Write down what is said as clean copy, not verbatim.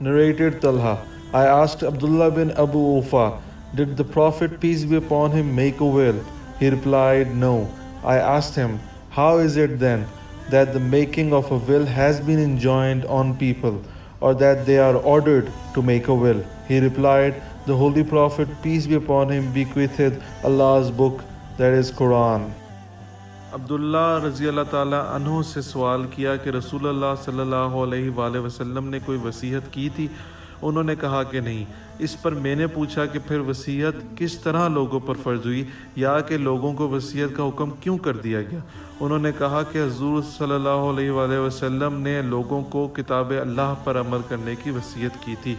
Narrated Talha, I asked Abdullah bin Abu Ufa, did the Prophet peace be upon him make a will? He replied, no. I asked him, how is it then that the making of a will has been enjoined on people, or that they are ordered to make a will? He replied, the Holy Prophet peace be upon him bequeathed Allah's book, that is Quran. Abdullah रज़ी अल्लाह ताला अन्हु से सवाल किया कि रसूलुल्लाह सल्लल्लाहु अलैहि वसल्लम ने कोई वसीयत की थी? उन्होंने कहा कि नहीं। इस पर मैंने पूछा कि फिर वसीयत किस तरह लोगों पर फ़र्ज़ हुई, या कि लोगों को वसीयत का हुक्म क्यों कर दिया गया? उन्होंने कहा कि हुज़ूर सल्लल्लाहु अलैहि वसल्लम ने लोगों को किताब अल्लाह पर अमल करने की वसीयत की थी।